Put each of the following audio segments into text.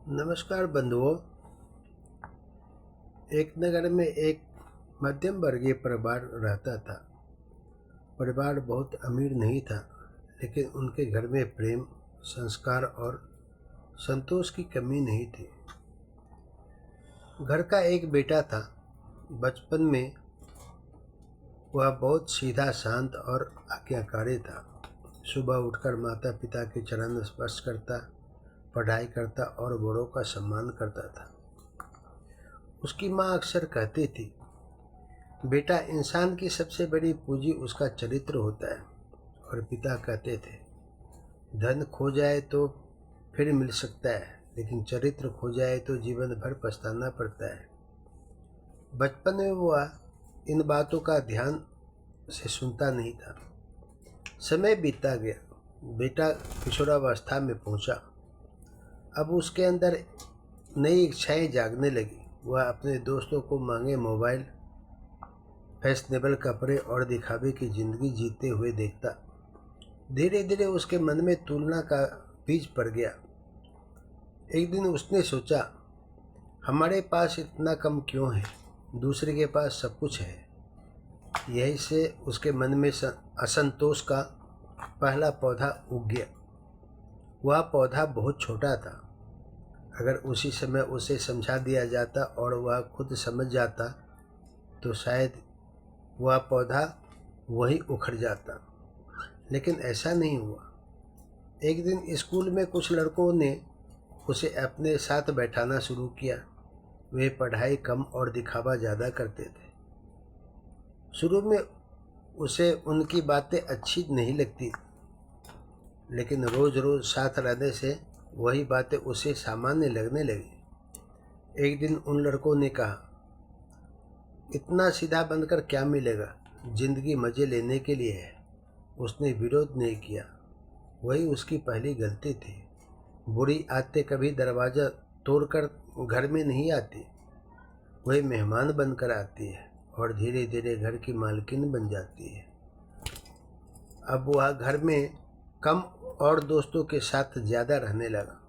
नमस्कार बंधुओं। एक नगर में एक मध्यम वर्गीय परिवार रहता था। परिवार बहुत अमीर नहीं था, लेकिन उनके घर में प्रेम, संस्कार और संतोष की कमी नहीं थी। घर का एक बेटा था। बचपन में वह बहुत सीधा, शांत और आज्ञाकारी था। सुबह उठकर माता पिता के चरण स्पर्श करता, पढ़ाई करता और बड़ों का सम्मान करता था। उसकी माँ अक्सर कहती थी, बेटा, इंसान की सबसे बड़ी पूंजी उसका चरित्र होता है। और पिता कहते थे, धन खो जाए तो फिर मिल सकता है, लेकिन चरित्र खो जाए तो जीवन भर पछताना पड़ता है। बचपन में वह इन बातों का ध्यान से सुनता नहीं था। समय बीतता गया। बेटा किशोरावस्था में पहुंचा। अब उसके अंदर नई इच्छाएं जागने लगी। वह अपने दोस्तों को महंगे मोबाइल, फैशनेबल कपड़े और दिखावे की जिंदगी जीते हुए देखता। धीरे धीरे उसके मन में तुलना का बीज पड़ गया। एक दिन उसने सोचा, हमारे पास इतना कम क्यों है? दूसरे के पास सब कुछ है। यही से उसके मन में असंतोष का पहला पौधा उग गया। वह पौधा बहुत छोटा था। अगर उसी समय उसे समझा दिया जाता और वह खुद समझ जाता तो शायद वह पौधा वहीं उखड़ जाता। लेकिन ऐसा नहीं हुआ। एक दिन स्कूल में कुछ लड़कों ने उसे अपने साथ बैठाना शुरू किया। वे पढ़ाई कम और दिखावा ज़्यादा करते थे। शुरू में उसे उनकी बातें अच्छी नहीं लगती, लेकिन रोज़ रोज़ साथ रहने से वही बातें उसे सामान्य लगने लगी। एक दिन उन लड़कों ने कहा, इतना सीधा बनकर क्या मिलेगा? जिंदगी मज़े लेने के लिए है। उसने विरोध नहीं किया। वही उसकी पहली गलती थी। बुरी आदतें कभी दरवाज़ा तोड़कर घर में नहीं आती, वही मेहमान बनकर आती है और धीरे धीरे घर की मालकिन बन जाती है। अब वह घर में कम और दोस्तों के साथ ज़्यादा रहने लगा।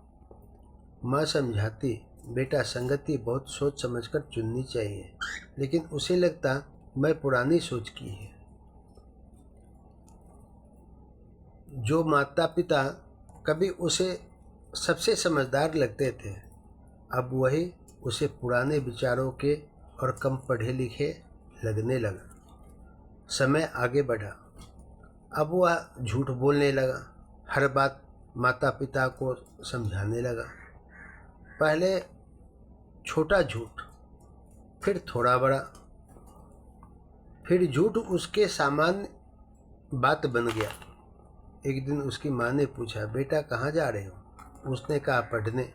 माँ समझाती, बेटा, संगति बहुत सोच समझकर चुननी चाहिए, लेकिन उसे लगता मैं पुरानी सोच की है। जो माता पिता कभी उसे सबसे समझदार लगते थे, अब वही उसे पुराने विचारों के और कम पढ़े लिखे लगने लगा। समय आगे बढ़ा। अब वह झूठ बोलने लगा। हर बात माता पिता को समझाने लगा। पहले छोटा झूठ, फिर थोड़ा बड़ा, फिर झूठ उसके सामान्य बात बन गया। एक दिन उसकी माँ ने पूछा, बेटा, कहाँ जा रहे हो? उसने कहा, पढ़ने।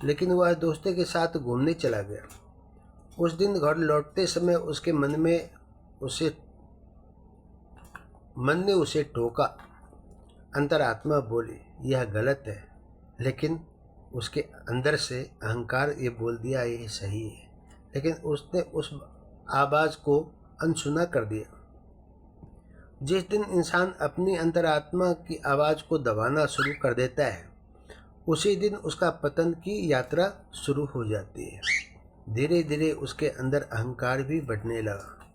लेकिन वह दोस्तों के साथ घूमने चला गया। उस दिन घर लौटते समय उसके मन ने उसे टोका। अंतरात्मा बोली, यह गलत है, लेकिन उसके अंदर से अहंकार ये बोल दिया, यह सही है। लेकिन उसने उस आवाज़ को अनसुना कर दिया। जिस दिन इंसान अपनी अंतरात्मा की आवाज़ को दबाना शुरू कर देता है, उसी दिन उसका पतन की यात्रा शुरू हो जाती है। धीरे धीरे उसके अंदर अहंकार भी बढ़ने लगा,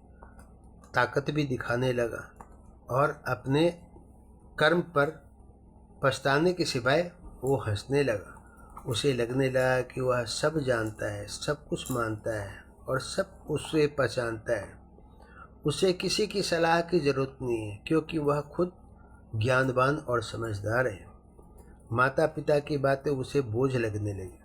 ताकत भी दिखाने लगा और अपने कर्म पर पछताने के सिवाय वो हंसने लगा। उसे लगने लगा कि वह सब जानता है, सब कुछ मानता है और सब उससे पहचानता है। उसे किसी की सलाह की ज़रूरत नहीं है, क्योंकि वह खुद ज्ञानवान और समझदार है। माता पिता की बातें उसे बोझ लगने लगी।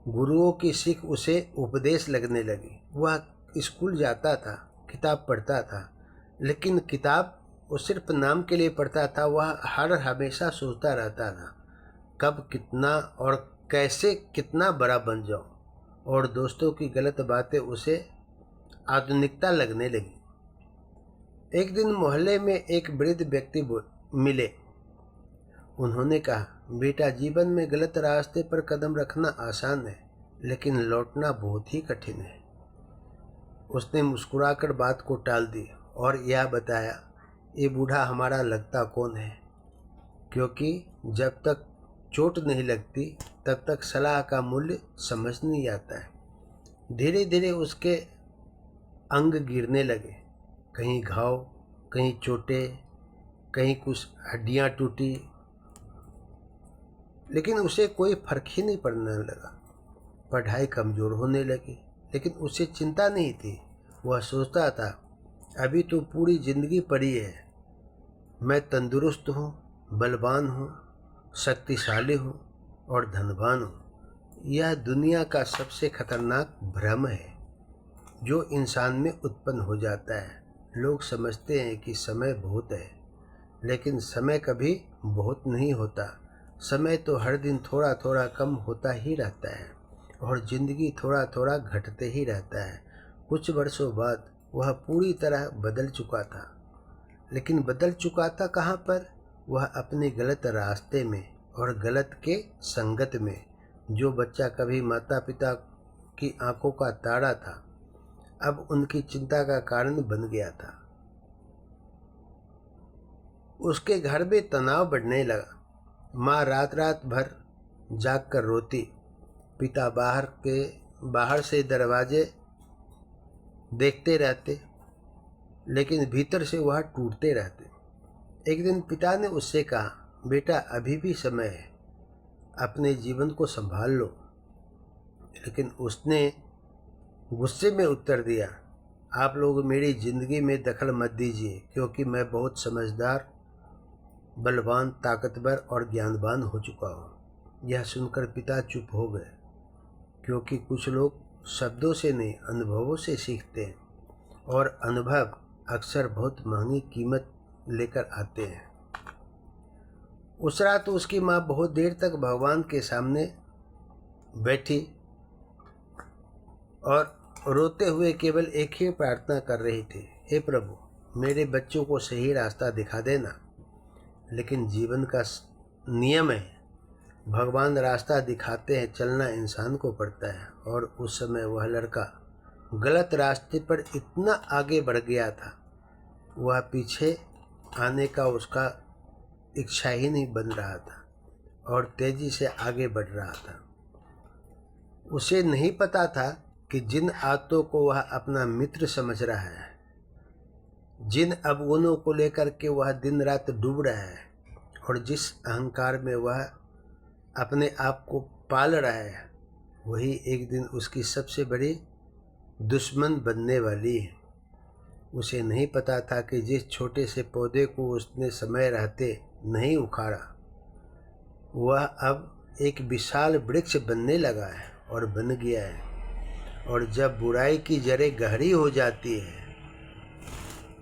गुरुओं की सीख उसे उपदेश लगने लगी। वह स्कूल जाता था, किताब पढ़ता था, लेकिन किताब वो सिर्फ नाम के लिए पढ़ता था। वह हमेशा सोचता रहता था, कब कितना और कैसे कितना बड़ा बन जाऊं। और दोस्तों की गलत बातें उसे आधुनिकता लगने लगी। एक दिन मोहल्ले में एक वृद्ध व्यक्ति मिले। उन्होंने कहा, बेटा, जीवन में गलत रास्ते पर कदम रखना आसान है, लेकिन लौटना बहुत ही कठिन है। उसने मुस्कुराकर बात को टाल दी और यह बताया, ये बूढ़ा हमारा लगता कौन है, क्योंकि जब तक चोट नहीं लगती तब तक सलाह का मूल्य समझ नहीं आता है। धीरे धीरे उसके अंग गिरने लगे, कहीं घाव, कहीं चोटें, कहीं कुछ हड्डियां टूटी, लेकिन उसे कोई फर्क ही नहीं पड़ने लगा। पढ़ाई कमज़ोर होने लगी, लेकिन उसे चिंता नहीं थी। वह सोचता था, अभी तो पूरी ज़िंदगी पड़ी है, मैं तंदुरुस्त हूँ, बलवान हूँ, शक्तिशाली हूँ और धनवान हूँ। यह दुनिया का सबसे खतरनाक भ्रम है जो इंसान में उत्पन्न हो जाता है। लोग समझते हैं कि समय बहुत है, लेकिन समय कभी बहुत नहीं होता। समय तो हर दिन थोड़ा थोड़ा कम होता ही रहता है और ज़िंदगी थोड़ा थोड़ा घटते ही रहता है। कुछ वर्षों बाद वह पूरी तरह बदल चुका था, लेकिन बदल चुका था कहाँ पर? वह अपने गलत रास्ते में और गलत के संगत में। जो बच्चा कभी माता पिता की आंखों का तारा था, अब उनकी चिंता का कारण बन गया था। उसके घर में तनाव बढ़ने लगा। माँ रात रात भर जाग कर रोती, पिता बाहर से दरवाजे देखते रहते, लेकिन भीतर से वह टूटते रहते। एक दिन पिता ने उससे कहा, बेटा अभी भी समय है, अपने जीवन को संभाल लो। लेकिन उसने गुस्से में उत्तर दिया, आप लोग मेरी ज़िंदगी में दखल मत दीजिए, क्योंकि मैं बहुत समझदार, बलवान, ताकतवर और ज्ञानवान हो चुका हूँ। यह सुनकर पिता चुप हो गए, क्योंकि कुछ लोग शब्दों से नहीं अनुभवों से सीखते हैं, और अनुभव अक्सर बहुत महंगी कीमत लेकर आते हैं। उस रात उसकी माँ बहुत देर तक भगवान के सामने बैठी और रोते हुए केवल एक ही प्रार्थना कर रही थी, हे प्रभु, मेरे बच्चों को सही रास्ता दिखा देना। लेकिन जीवन का नियम है, भगवान रास्ता दिखाते हैं, चलना इंसान को पड़ता है। और उस समय वह लड़का गलत रास्ते पर इतना आगे बढ़ गया था, वह पीछे आने का उसका इच्छा ही नहीं बन रहा था और तेजी से आगे बढ़ रहा था। उसे नहीं पता था कि जिन आदतों को वह अपना मित्र समझ रहा है, जिन अवगुणों को लेकर के वह दिन रात डूब रहा है, और जिस अहंकार में वह अपने आप को पाल रहा है, वही एक दिन उसकी सबसे बड़ी दुश्मन बनने वाली है। उसे नहीं पता था कि जिस छोटे से पौधे को उसने समय रहते नहीं उखाड़ा, वह अब एक विशाल वृक्ष बनने लगा है और बन गया है। और जब बुराई की जड़ें गहरी हो जाती है,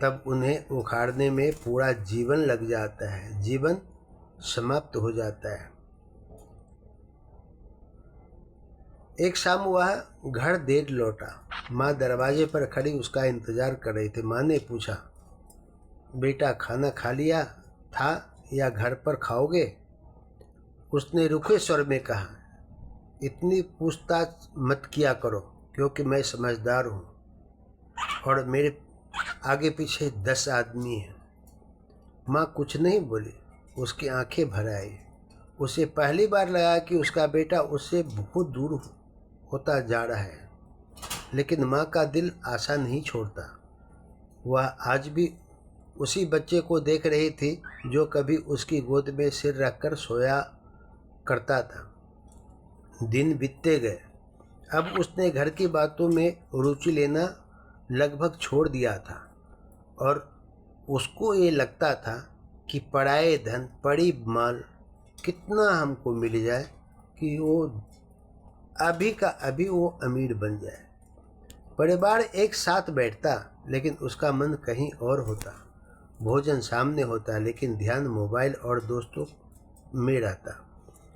तब उन्हें उखाड़ने में पूरा जीवन लग जाता है, जीवन समाप्त हो जाता है। एक शाम वह घर देर लौटा। माँ दरवाजे पर खड़ी उसका इंतजार कर रही थी। माँ ने पूछा, बेटा खाना खा लिया था या घर पर खाओगे? उसने रुखे स्वर में कहा, इतनी पूछताछ मत किया करो, क्योंकि मैं समझदार हूँ और मेरे आगे पीछे 10 आदमी हैं। माँ कुछ नहीं बोली, उसकी आंखें भर आई। उसे पहली बार लगा कि उसका बेटा उससे बहुत दूर होता जा रहा है, लेकिन माँ का दिल आशा नहीं छोड़ता। वह आज भी उसी बच्चे को देख रही थी जो कभी उसकी गोद में सिर रखकर सोया करता था। दिन बीतते गए। अब उसने घर की बातों में रुचि लेना लगभग छोड़ दिया था और उसको ये लगता था कि पढ़ाए धन, पड़ी माल कितना हमको मिल जाए कि वो अभी का अभी वो अमीर बन जाए। परिवार एक साथ बैठता, लेकिन उसका मन कहीं और होता। भोजन सामने होता, लेकिन ध्यान मोबाइल और दोस्तों में रहता।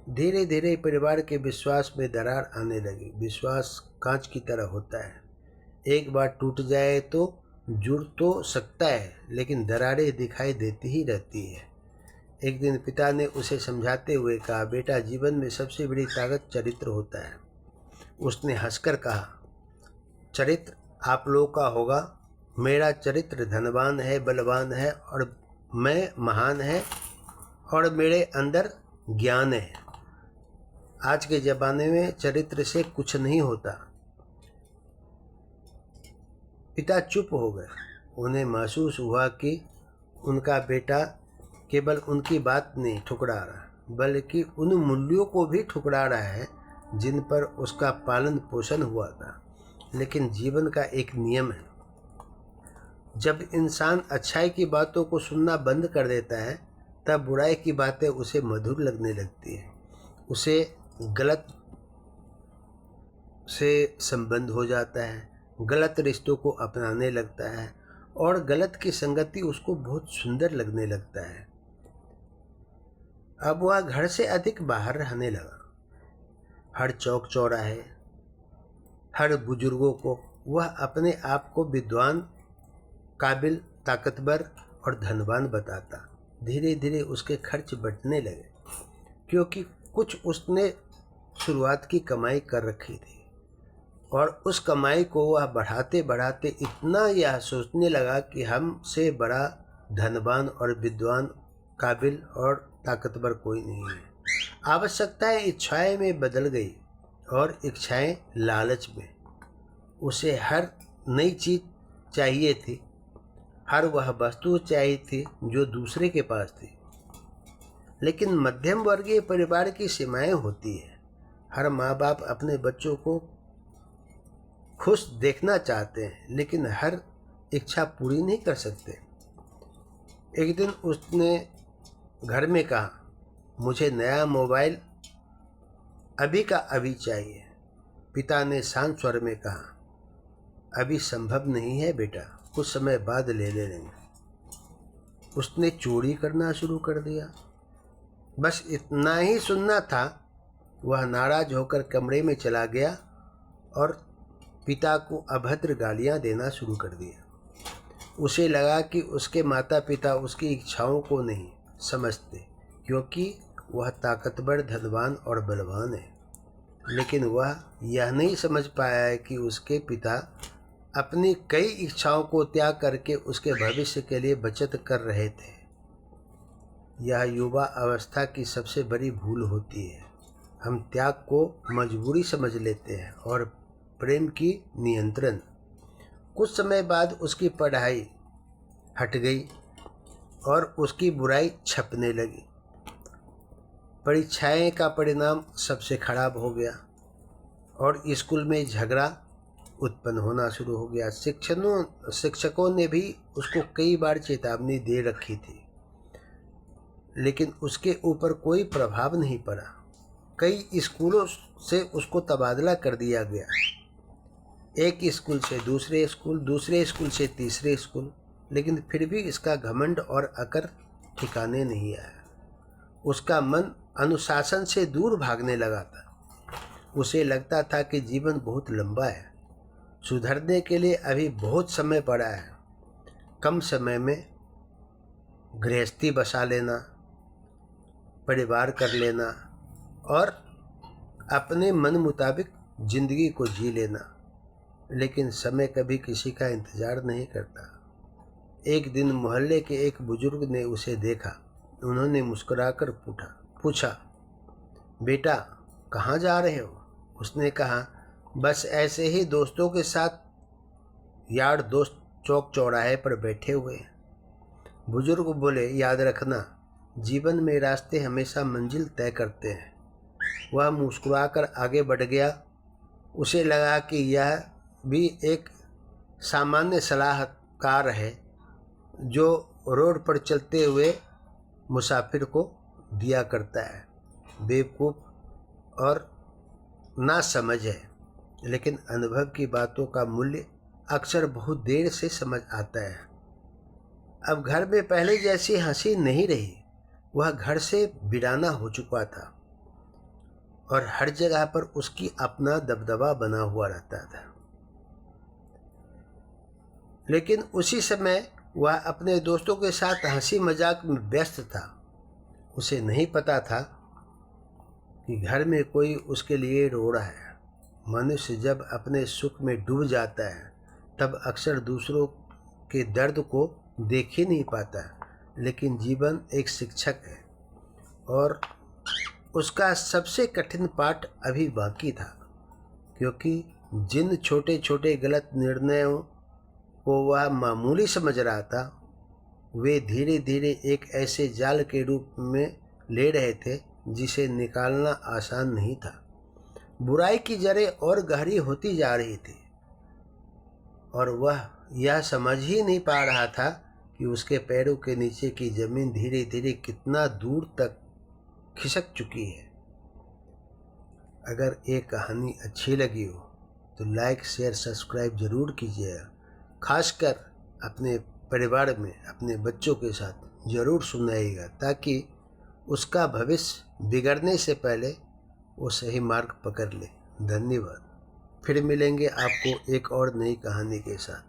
धीरे धीरे परिवार के विश्वास में दरार आने लगी। विश्वास कांच की तरह होता है, एक बार टूट जाए तो जुड़ तो सकता है, लेकिन दरारें दिखाई देती ही रहती है। एक दिन पिता ने उसे समझाते हुए कहा, बेटा जीवन में सबसे बड़ी ताकत चरित्र होता है। उसने हंसकर कहा, चरित्र आप लोगों का होगा, मेरा चरित्र धनवान है, बलवान है और मैं महान है और मेरे अंदर ज्ञान है। आज के ज़माने में चरित्र से कुछ नहीं होता। पिता चुप हो गए। उन्हें महसूस हुआ कि उनका बेटा केवल उनकी बात नहीं ठुकरा रहा, बल्कि उन मूल्यों को भी ठुकरा रहा है जिन पर उसका पालन पोषण हुआ था। लेकिन जीवन का एक नियम है, जब इंसान अच्छाई की बातों को सुनना बंद कर देता है तब बुराई की बातें उसे मधुर लगने लगती है। उसे गलत से संबंध हो जाता है, गलत रिश्तों को अपनाने लगता है और गलत की संगति उसको बहुत सुंदर लगने लगता है। अब वह घर से अधिक बाहर रहने लगा। हर चौक चौराहे, हर बुजुर्गों को वह अपने आप को विद्वान, काबिल, ताकतवर और धनवान बताता। धीरे धीरे उसके खर्च बढ़ने लगे, क्योंकि कुछ उसने शुरुआत की कमाई कर रखी थी और उस कमाई को वह बढ़ाते बढ़ाते इतना यह सोचने लगा कि हमसे बड़ा धनवान और विद्वान, काबिल और ताकतवर कोई नहीं है। आवश्यकताएं इच्छाएं में बदल गई और इच्छाएं लालच में। उसे हर नई चीज चाहिए थी, हर वह वस्तु चाहिए थी जो दूसरे के पास थी। लेकिन मध्यम वर्गीय परिवार की सीमाएं होती है। हर माँ बाप अपने बच्चों को खुश देखना चाहते हैं, लेकिन हर इच्छा पूरी नहीं कर सकते। एक दिन उसने घर में कहा, मुझे नया मोबाइल अभी का अभी चाहिए। पिता ने शांत स्वर में कहा, अभी संभव नहीं है बेटा, कुछ समय बाद ले लेंगे। उसने चोरी करना शुरू कर दिया। बस इतना ही सुनना था। वह नाराज होकर कमरे में चला गया और पिता को अभद्र गालियां देना शुरू कर दिया। उसे लगा कि उसके माता पिता उसकी इच्छाओं को नहीं समझते, क्योंकि वह ताकतवर, धनवान और बलवान है। लेकिन वह यह नहीं समझ पाया है कि उसके पिता अपनी कई इच्छाओं को त्याग करके उसके भविष्य के लिए बचत कर रहे थे। यह युवा अवस्था की सबसे बड़ी भूल होती है। हम त्याग को मजबूरी समझ लेते हैं और प्रेम की नियंत्रण। कुछ समय बाद उसकी पढ़ाई हट गई और उसकी बुराई छपने लगी। परीक्षाएं का परिणाम सबसे खराब हो गया और स्कूल में झगड़ा उत्पन्न होना शुरू हो गया। शिक्षकों ने भी उसको कई बार चेतावनी दे रखी थी, लेकिन उसके ऊपर कोई प्रभाव नहीं पड़ा। कई स्कूलों से उसको तबादला कर दिया गया, एक स्कूल से दूसरे स्कूल, दूसरे स्कूल से तीसरे स्कूल, लेकिन फिर भी इसका घमंड और अकर ठिकाने नहीं आया। उसका मन अनुशासन से दूर भागने लगा था। उसे लगता था कि जीवन बहुत लंबा है, सुधरने के लिए अभी बहुत समय पड़ा है। कम समय में गृहस्थी बसा लेना, परिवार कर लेना और अपने मन मुताबिक जिंदगी को जी लेना। लेकिन समय कभी किसी का इंतजार नहीं करता। एक दिन मोहल्ले के एक बुजुर्ग ने उसे देखा। उन्होंने मुस्कुराकर पूछा, बेटा कहाँ जा रहे हो? उसने कहा, बस ऐसे ही दोस्तों के साथ यार दोस्त चौक चौराहे पर बैठे हुए हैं। बुजुर्ग बोले, याद रखना, जीवन में रास्ते हमेशा मंजिल तय करते हैं। वह मुस्कुराकर आगे बढ़ गया। उसे लगा कि यह भी एक सामान्य सलाहकार है जो रोड पर चलते हुए मुसाफिर को दिया करता है। बेवकूफ़ और ना समझ है, लेकिन अनुभव की बातों का मूल्य अक्सर बहुत देर से समझ आता है। अब घर में पहले जैसी हंसी नहीं रही। वह घर से वीराना हो चुका था और हर जगह पर उसकी अपना दबदबा बना हुआ रहता था। लेकिन उसी समय वह अपने दोस्तों के साथ हंसी मजाक में व्यस्त था। उसे नहीं पता था कि घर में कोई उसके लिए रो रहा है। मनुष्य जब अपने सुख में डूब जाता है तब अक्सर दूसरों के दर्द को देख ही नहीं पाता। लेकिन जीवन एक शिक्षक है और उसका सबसे कठिन पाठ अभी बाकी था, क्योंकि जिन छोटे छोटे गलत निर्णयों को वह मामूली समझ रहा था, वे धीरे धीरे एक ऐसे जाल के रूप में ले रहे थे जिसे निकालना आसान नहीं था। बुराई की जड़ें और गहरी होती जा रही थी और वह यह समझ ही नहीं पा रहा था कि उसके पैरों के नीचे की जमीन धीरे धीरे कितना दूर तक खिसक चुकी है। अगर ये कहानी अच्छी लगी हो तो लाइक शेयर सब्सक्राइब ज़रूर कीजिएगा। खासकर अपने परिवार में अपने बच्चों के साथ ज़रूर सुनाइएगा, ताकि उसका भविष्य बिगड़ने से पहले वो सही मार्ग पकड़ ले। धन्यवाद। फिर मिलेंगे आपको एक और नई कहानी के साथ।